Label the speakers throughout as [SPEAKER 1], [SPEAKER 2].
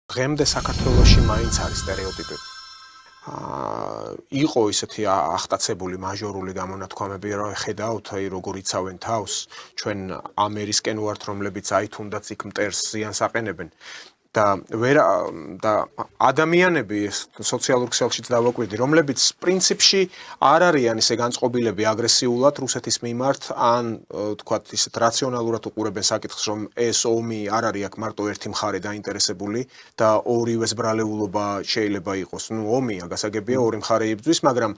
[SPEAKER 1] დღემდე საქართველოში მაინც არის სტერეოტიპები. იყო ისეთი ახტაცებული მაჟორული გამონათქვამები, რომ ხედავთ, როგორ იცავენ თავს, ჩვენ ამერისკენ ვართ, რომლებიც აი თუნდაც იქ მტერს ზიანს აყენებენ. და ადამიანები სოციალურ ქსელშიც დავაკვირდი, რომლებიც პრინციპში არ არიან ისე განწყობილები აგრესიულად რუსეთის მიმართ, ან თქვათ ისეთ რაციონალურად უყურებენ საკითხს, რომ ეს ომი არ არის აქ მარტო ერთი მხარე დაინტერესებული და ორივეს ბრალეულობა შეიძლება იყოს. ომია, გასაგებია, ორი მხარე იბრძვის, მაგრამ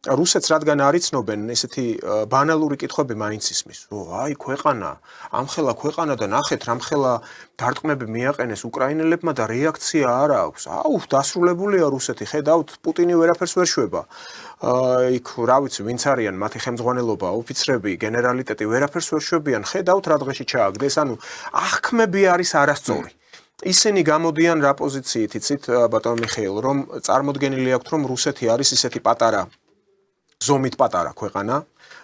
[SPEAKER 1] რუსეთს რადგან არ იცნობენ, ესეთი ბანალური კითხვები მაინც ისმის. აი ქვეყანა, ამხელა ქვეყანა და ნახეთ რამხელა დარტყმები მიაყენეს უკრაინელებმა და რეაქცია არ აქვს. დასრულებულია რუსეთი, ხედავთ, პუტინი ვერაფერს ვერ შვება. იქ რა ვიცი, ვინც არიან მათი ხელმძღვანელობა, ოფიცრები, გენერალიტეტი ვერაფერს ვერ შვებიან, ხედავთ რა დღეში ჩააგდეს, ანუ აღქმები არის არასწორი. ისინი გამოდიან რა პოზიციით, იცით, ბატონ მიხეილ, რომ წარმოდგენილი აქვთ, რომ რუსეთი არის ისეთი პატარა ზომით პატარა ქვეყანა,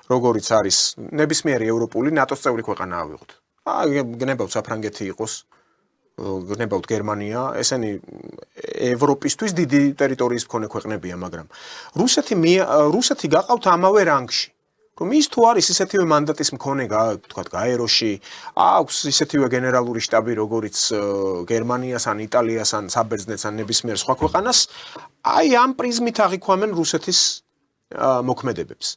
[SPEAKER 1] როგორიც არის ნებისმიერი ევროპული ნატოს წევრი ქვეყანა ავიღოთ. გნებავთ საფრანგეთი იყოს, გნებავთ გერმანია, ესენი ევროპისთვის დიდი ტერიტორიის მქონე ქვეყნებია, მაგრამ რუსეთი გაყავთ ამავე რანგში. რომ ის თუ არის ისეთივე მანდატის მქონე, თქვათ, გაეროში, აქვს ისეთივე გენერალური შტაბი, როგორიც გერმანიას, ან იტალიას, ან საბერძნეთს, ან ნებისმიერ სხვა ქვეყანას, აი ამ პრიზმით აღიქვამენ რუსეთის მოქმედებებს.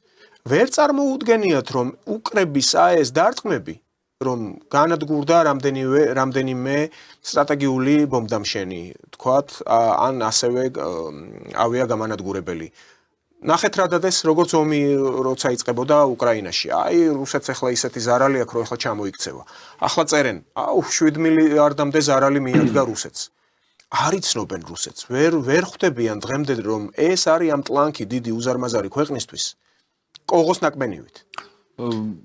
[SPEAKER 1] ვერ წარმოუდგენიათ, რომ უკრების ეს დარტყმები, რომ განადგურდა რამდენიმე სტრატეგიული ბომბდამშენი, თქვათ, ან ასევე ავია გამანადგურებელი. ნახეთ რა დადეს, როგორც ომი როცა იწყებოდა უკრაინაში. აი, რუსეთს ახლა ისეთი ზარალი აქვს, რომ ახლა ჩამოიქცევა. ახლა წერენ, 7 მილიარდამდე ზარალი მიადგა რუსეთს. არ იცნობენ რუსეთს, ვერ ხვდებიან დღემდე, რომ ეს არის ამ ტლანქი დიდი უზარმაზარი ქვეყნისთვის კოღოს ნაკბენივით.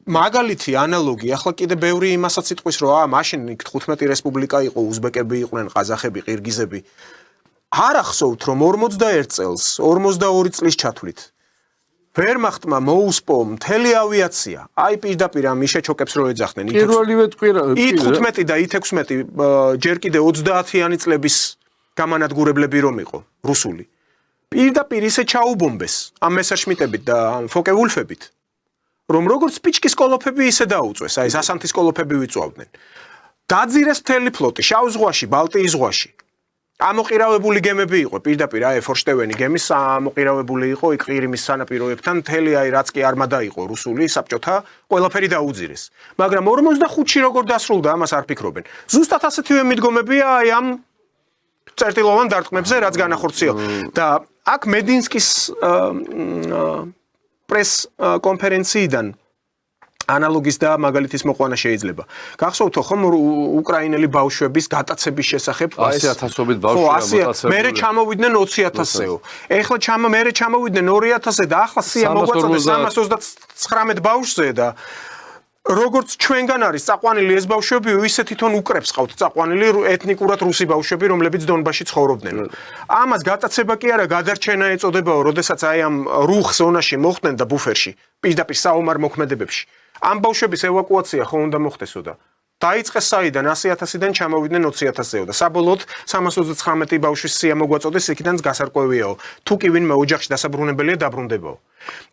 [SPEAKER 1] მაგალითი ანალოგი, ახლა კიდე ბევრი იმასაც იტყვის, რომ მაშინ 15 რესპუბლიკა იყო, უზბეკები იყვნენ, ყაზახები, ყირგიზები. არ ახსოვთ, რომ 41 წელს, 42 წლის ჩათვლით ვერმახტმა მოუსპო მთელი ავიაცია. აი პირდაპირ ამ მიშეჩოკებს რო ეძახდნენ.
[SPEAKER 2] პირველივე ტყვირა.
[SPEAKER 1] I-15 და I-16 ჯერ კიდე 30-იანი წლების გამანადგურებლები რომ იყო, რუსული. პირდაპირ ისე ჩაუბომბეს ამ მესერშმიტებით და ამ ფოკე-ვულფებით, რომ როგორც სპიჩკის კოლოფები ისე დაუწვეს, აი სასანთის კოლოფები ვიწვავდნენ. დაძირეს მთელი ფლოტი შავ ზღვაში, ბალტიის ზღვაში. ამოყირავებული გემები იყო, პირდაპირ აი ფორშტევენი გემის ამოყირავებული იყო იქ ყირიმის სანაპიროებთან, მთელი აი რაც კი არმადა იყო რუსული, საბჭოთა, ყველაფერი დაუძირეს. მაგრამ 45-ში როგორ დასრულდა, ამას არ ფიქრობენ. ზუსტად ასეთივე მიდგომებია აი ამ წერტილოვან დარტყმებზე, რაც განახორციელა. და აქ მედინსკის პრეს კონფერენციიდან ანალოგის და მაგალითის მოყვანა შეიძლება. გახსოვთ ხომ უკრაინელი ბავშვების გატაცების შესახებ
[SPEAKER 2] 100,000-ობით ბავშვია
[SPEAKER 1] მოტაცებული. მერე ჩამოვიდნენ 20,000-ეო. ეხლა მერე ჩამოვიდნენ 2,000-ე და ახლა სია მოგვაწოდეს 339 ბავშვზე და როგორც ჩვენგან არის წაყვანილი ეს ბავშვები, ისე თვითონ უკრებს ყავთ წაყვანილი ეთნიკურად რუსი ბავშვები, რომლებიც დონბასში ცხოვრობდნენ. ამას გატაცება კი არა, გადარჩენა ეწოდებაო, როდესაც აი ამ რუხ ზონაში მოხვდნენ და ბუფერში, პირდაპირ საომარ მოქმედებებში. ამ ბავშვების ევაკუაცია ხო უნდა მოხდესო და დაიწყეს საიდან 100,000-დან ჩამოვიდნენ 20,000-ეო და საბოლოოდ 329 ბავშვის სია მოგვაწოდეს, იქიდან გასარკვევიაო. თუ კი ვინმე ოჯახში დასაბრუნებელია, დაბრუნდებაო.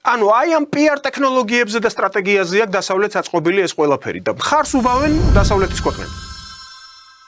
[SPEAKER 1] ანუ აი ამ PR ტექნოლოგიებზე და სტრატეგიაზე აქვს დასავლეთს აწყობილი ეს ყველაფერი და მხარს უბავენ დასავლეთის ქვეყნები.